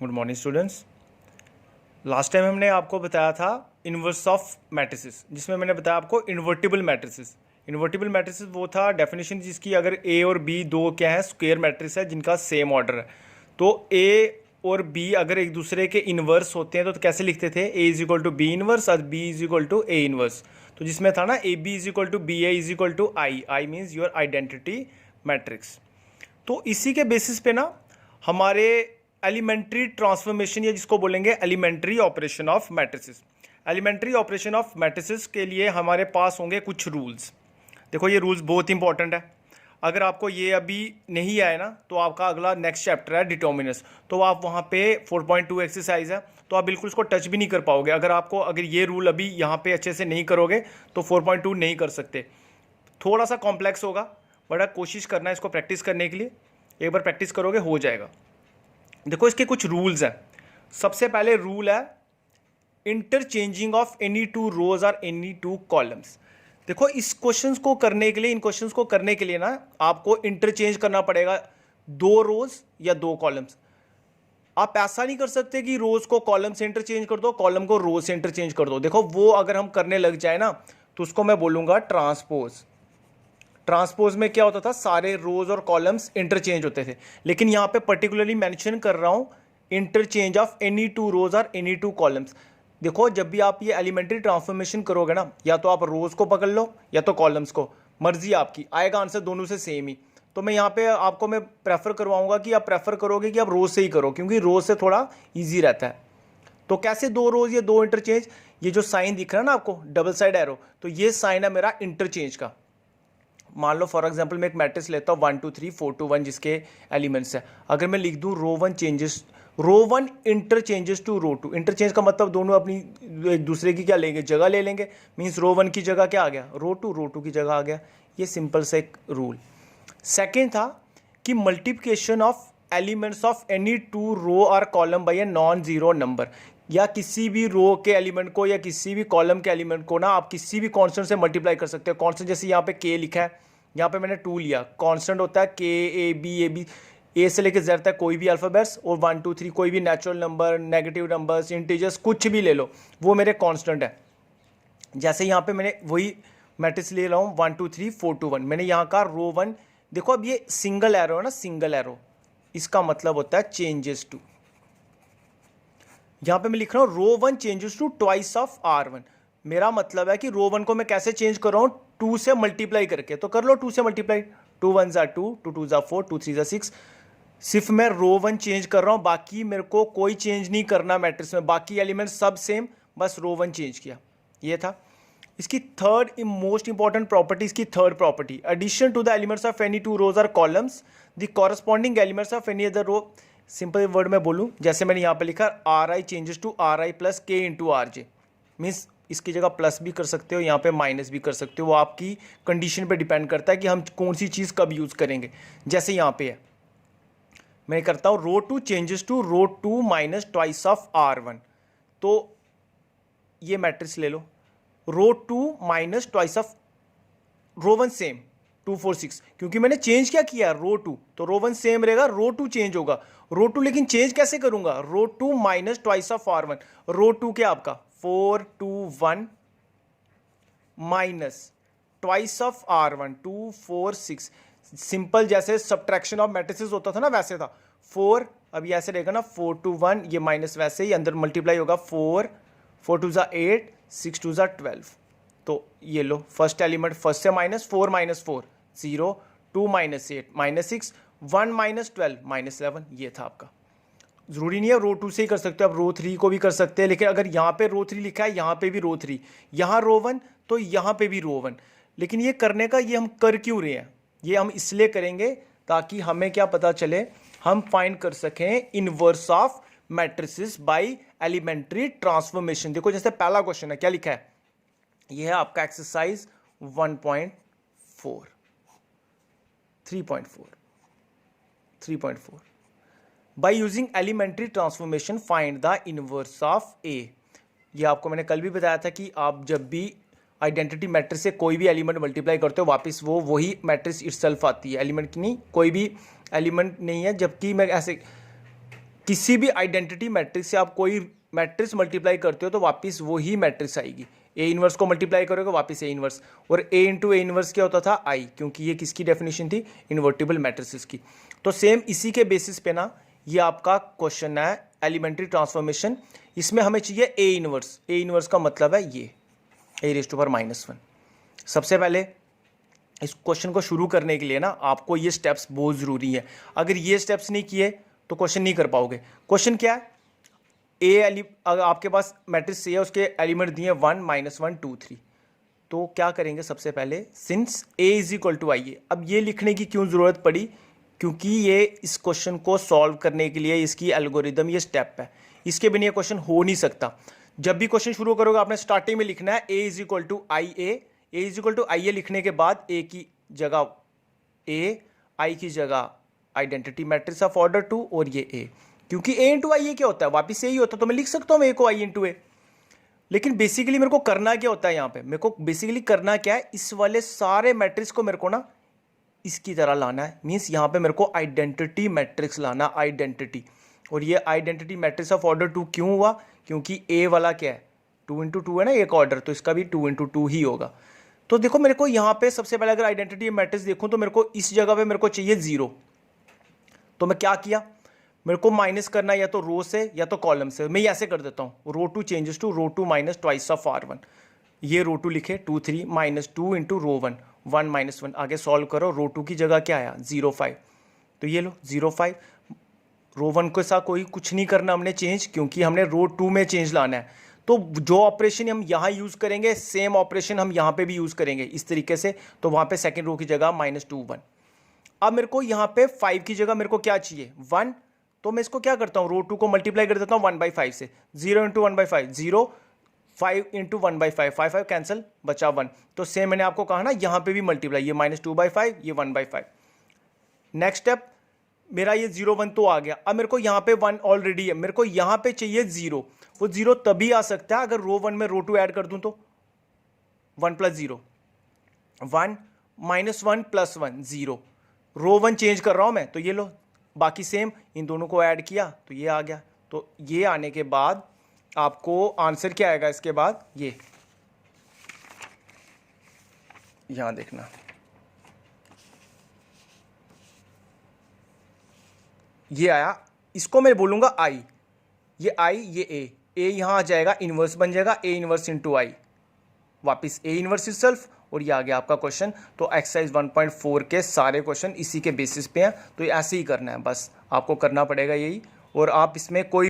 Good morning students. Last time हमने आपको बताया था इन्वर्स ऑफ मैट्रिसेस, जिसमें मैंने बताया आपको इन्वर्टिबल मैट्रिसेस। इन्वर्टिबल मैट्रिसेस वो था डेफिनेशन जिसकी अगर ए और बी दो क्या है स्क्वायर मैट्रिक्स है जिनका सेम ऑर्डर है, तो ए और बी अगर एक दूसरे के इन्वर्स होते हैं तो कैसे लिखते थे, A is equal to B inverse और B is equal to A inverse. तो जिसमें था ना A B is equal to B A is equal to I, I means your identity matrix. तो इसी के बेसिस पे ना हमारे एलिमेंट्री ट्रांसफॉर्मेशन या जिसको बोलेंगे elementary operation of matrices, elementary operation of matrices के लिए हमारे पास होंगे कुछ रूल्स। देखो ये रूल्स बहुत इंपॉर्टेंट है। अगर आपको ये अभी नहीं आए ना तो आपका अगला नेक्स्ट चैप्टर है डिटर्मिनस, तो आप वहाँ पे 4.2 एक्सरसाइज है तो आप बिल्कुल इसको टच भी नहीं कर पाओगे। अगर ये रूल अभी यहाँ पे अच्छे से नहीं करोगे तो 4.2 नहीं कर सकते। थोड़ा सा कॉम्प्लेक्स होगा बट कोशिश करना है इसको प्रैक्टिस करने के लिए। एक बार प्रैक्टिस करोगे हो जाएगा। देखो इसके कुछ रूल्स हैं। सबसे पहले रूल है interchanging of any two rows और एनी टू कॉलम्स। देखो इस क्वेश्चंस को करने के लिए, इन क्वेश्चंस को करने के लिए ना आपको इंटरचेंज करना पड़ेगा दो रोज या दो कॉलम्स। आप ऐसा नहीं कर सकते कि रोज को कॉलम से इंटरचेंज कर दो, कॉलम को रोज से इंटरचेंज कर दो। देखो वो अगर हम करने लग जाए ना तो उसको मैं बोलूंगा ट्रांसपोज। ट्रांसपोज में क्या होता था, सारे रोज और कॉलम्स इंटरचेंज होते थे, लेकिन यहां पे पर्टिकुलरली मेंशन कर रहा हूं interchange of any two rows और एनी टू कॉलम्स। देखो जब भी आप ये एलिमेंट्री ट्रांसफॉर्मेशन करोगे ना, या तो आप रोज को पकड़ लो या तो कॉलम्स को, मर्जी आपकी, आएगा आंसर दोनों से सेम ही। तो मैं यहाँ पे आपको मैं प्रेफर करवाऊंगा कि आप प्रेफर करोगे कि आप रोज से ही करो, क्योंकि रोज से थोड़ा ईजी रहता है। तो कैसे दो रोज या दो इंटरचेंज, ये जो साइन दिख रहा है ना आपको डबल साइड एरो, तो ये साइन है मेरा इंटरचेंज का। मान लो फॉर एग्जांपल मैं एक मैट्रिक्स लेता हूँ 1 2 3 4 2 1 जिसके एलिमेंट्स है। अगर मैं लिख दूँ row 1 changes, row 1 interchanges to row 2। Interchange का मतलब दोनों अपनी एक दूसरे की क्या लेंगे, जगह ले लेंगे। मीन्स रो 1 की जगह क्या आ गया, रो 2 की जगह आ गया। ये सिंपल सा एक रूल। सेकेंड था कि multiplication of elements of any two row और column by a non zero number, या किसी भी रो के एलिमेंट को या किसी भी कॉलम के एलिमेंट को ना आप किसी भी कांस्टेंट से मल्टीप्लाई कर सकते हो। कांस्टेंट जैसे यहाँ पे के लिखा है, यहाँ पे मैंने 2 लिया। कांस्टेंट होता है के ए बी, ए से लेकर जेड तक कोई भी अल्फाबेट्स, और 1 2 3 कोई भी natural number, negative numbers, integers, कुछ भी ले लो, वो मेरे कांस्टेंट है। जैसे यहाँ पे मैंने वही मैट्रिक्स ले रहा हूँ 1 2 3 4 2 1, मैंने यहाँ का रो 1। देखो अब ये सिंगल एरो है ना, सिंगल एरो, इसका मतलब होता है चेंजेस टू। यहां पे मैं लिख रहा हूं row 1 changes to twice of R1। मेरा मतलब है कि रो 1 को मैं कैसे चेंज कर रहा हूं, 2 से मल्टीप्लाई करके। तो कर लो 2 से मल्टीप्लाई, 2 1 जा 2, 2 2 जा 4, 2 3 जा 6। सिर्फ मैं रो 1 चेंज कर रहा हूं, बाकी मेरे को कोई चेंज नहीं करना मैट्रिक्स में, बाकी एलिमेंट सब सेम, बस रो 1 चेंज किया। ये था इसकी थर्ड मोस्ट इंपॉर्टेंट प्रॉपर्टी। इसकी third property, addition to the elements of any two rows और columns the corresponding elements of any other row. Simple word में बोलूं, जैसे मैंने यहां पे लिखा R I changes to R I plus K into R J. Means इसकी जगह प्लस भी कर सकते हो, यहाँ पे माइनस भी कर सकते हो, वो आपकी कंडीशन पे डिपेंड करता है कि हम कौन सी चीज़ कब यूज़ करेंगे। जैसे यहाँ पे है, मैं करता हूँ row 2 changes to row 2 minus twice of R1। तो ये मैट्रिक्स ले लो, row 2 minus twice of row 1 same 2 4 6, क्योंकि मैंने चेंज क्या किया रो 2, तो रो 1 सेम रहेगा, रो 2 चेंज होगा। रो 2 लेकिन चेंज कैसे करूंगा, रो 2 माइनस ट्वाइस ऑफ R1। रो 2 क्या आपका 4 2 1 minus twice of R1 2 4 6। Simple जैसे सब्ट्रैक्शन ऑफ मैट्रिसेस होता था ना वैसे था। 4 अभी ऐसे रहेगा ना 4 2 1, ये माइनस वैसे ही अंदर मल्टीप्लाई होगा 4 4 2 जा 8 6 2 जा 12। तो ये लो फर्स्ट एलिमेंट, फर्स्ट से minus 4 minus 4 0, 2 minus 8 minus 6, 1 minus 12 minus 11। ये था आपका। जरूरी नहीं है रो 2 से ही कर सकते हो, आप रो 3 को भी कर सकते हैं, लेकिन अगर यहाँ पे रो 3 लिखा है यहाँ पे भी रो 3, यहाँ रो 1 तो यहाँ पे भी रो 1। लेकिन ये करने का, ये हम कर क्यों रहे हैं, ये हम इसलिए करेंगे ताकि हमें क्या पता चले, हम फाइंड कर सकें inverse of matrices by elementary transformation. देखो जैसे पहला क्वेश्चन है, क्या लिखा है, ये है आपका exercise 1.4 3.4 by using elementary transformation find the inverse of A. ये आपको मैंने कल भी बताया था कि आप जब भी आइडेंटिटी मैट्रिक्स से कोई भी एलिमेंट मल्टीप्लाई करते हो वापस वो वही मैट्रिक्स इटसेल्फ आती है, एलिमेंट की नहीं, कोई भी एलिमेंट नहीं है। जबकि मैं ऐसे किसी भी आइडेंटिटी मैट्रिक्स से आप कोई मैट्रिक्स मल्टीप्लाई करते हो तो वापस वही मैट्रिक्स आएगी। ए इनवर्स को मल्टीप्लाई करोगे वापस ए इनवर्स, और ए इंटू ए इनवर्स क्या होता था आई, क्योंकि ये किसकी डेफिनेशन थी, इन्वर्टिबल मैट्रिसेस की। तो सेम इसी के बेसिस पे ना ये आपका क्वेश्चन है एलिमेंट्री ट्रांसफॉर्मेशन। इसमें हमें चाहिए ए इनवर्स। ए इनवर्स का मतलब है ये ए रेज़ टू पावर -1। सबसे पहले इस क्वेश्चन को शुरू करने के लिए ना आपको ये स्टेप्स बहुत ज़रूरी है। अगर ये स्टेप्स नहीं किए तो क्वेश्चन नहीं कर पाओगे। क्वेश्चन क्या है, अगर आपके पास मैट्रिक्स ए है, उसके एलिमेंट दिए 1 -1 2 3। तो क्या करेंगे, सबसे पहले since A is equal to I A. अब ये लिखने की क्यों ज़रूरत पड़ी, क्योंकि ये इस क्वेश्चन को सॉल्व करने के लिए इसकी एल्गोरिदम ये स्टेप है, इसके बिना ये क्वेश्चन हो नहीं सकता। जब भी क्वेश्चन शुरू करोगे आपने स्टार्टिंग में लिखना है A is equal to I A. A is equal to I A लिखने के बाद ए की जगह ए, आई की जगह आइडेंटिटी मैट्रिक्स ऑफ ऑर्डर 2 और ये ए, क्योंकि ए इंटू आई ए क्या होता है, वापिस ए ही होता है, तो मैं लिख सकता हूँ ए को आई इंटू ए। लेकिन बेसिकली मेरे को करना क्या होता है, यहाँ पे मेरे को बेसिकली करना क्या है, इस वाले सारे मैट्रिक्स को मेरे को ना इसकी तरह लाना है। मीन्स यहाँ पे मेरे को आइडेंटिटी मैट्रिक्स लाना, आइडेंटिटी। और ये आइडेंटिटी मैट्रिक्स ऑफ ऑर्डर 2 क्यों हुआ, क्योंकि ए वाला क्या है 2 इंटू 2 है ना एक ऑर्डर, तो इसका भी 2 इंटू 2 ही होगा। तो देखो मेरे को यहाँ पे सबसे पहले अगर आइडेंटिटी मैट्रिक्स देखूँ तो मेरे को इस जगह पे मेरे को चाहिए 0। तो मैं क्या किया, मेरे को माइनस करना या तो रो से या तो कॉलम से। मैं ऐसे कर देता हूँ, row 2 changes to row 2 minus twice of R1। ये रो 2 लिखे 2 3 माइनस 2 इंटू रो 1 1 -1। आगे सॉल्व करो, रो 2 की जगह क्या आया 0 5। तो ये लो 0 5। रो 1 के साथ कोई कुछ नहीं करना हमने चेंज, क्योंकि हमने रो 2 में चेंज लाना है। तो जो ऑपरेशन हम यहाँ यूज़ करेंगे सेम ऑपरेशन हम यहाँ पे भी यूज़ करेंगे इस तरीके से। तो वहाँ पे सेकेंड रो की जगह -2 1। अब मेरे को यहाँ पे 5 की जगह मेरे को क्या चाहिए 1। तो मैं इसको क्या करता हूँ, रो 2 को मल्टीप्लाई कर देता हूँ 1/5 से। 0 इंटू 1/5 0, 5 इंटू 1/5 5 5 कैंसिल, बचा 1। तो सेम मैंने आपको कहा ना यहाँ पे भी मल्टीप्लाई, ये -2/5 ये 1/5। नेक्स्ट स्टेप मेरा ये 0 1 तो आ गया। अब मेरे को यहाँ पे 1 ऑलरेडी है, मेरे को यहाँ पे चाहिए 0। वो 0 तभी आ सकता है अगर रो 1 में रो 2 ऐड कर दूं तो 1 + 0 1 -1 + 1 0। रो 1 चेंज कर रहा हूं मैं, तो ये लो बाकी सेम, इन दोनों को ऐड किया तो ये आ गया। तो ये आने के बाद आपको आंसर क्या आएगा, इसके बाद ये यहां देखना, ये आया। इसको मैं बोलूंगा आई, ये आई ये ए यहां आ जाएगा, इनवर्स बन जाएगा ए इनवर्स इंटू आई, वापिस ए इनवर्स इटसेल्फ। और ये आ गया आपका क्वेश्चन। तो एक्सरसाइज 1.4 के सारे क्वेश्चन इसी के बेसिस पे हैं। तो ये ऐसे ही करना है, बस आपको करना पड़ेगा यही। और आप इसमें कोई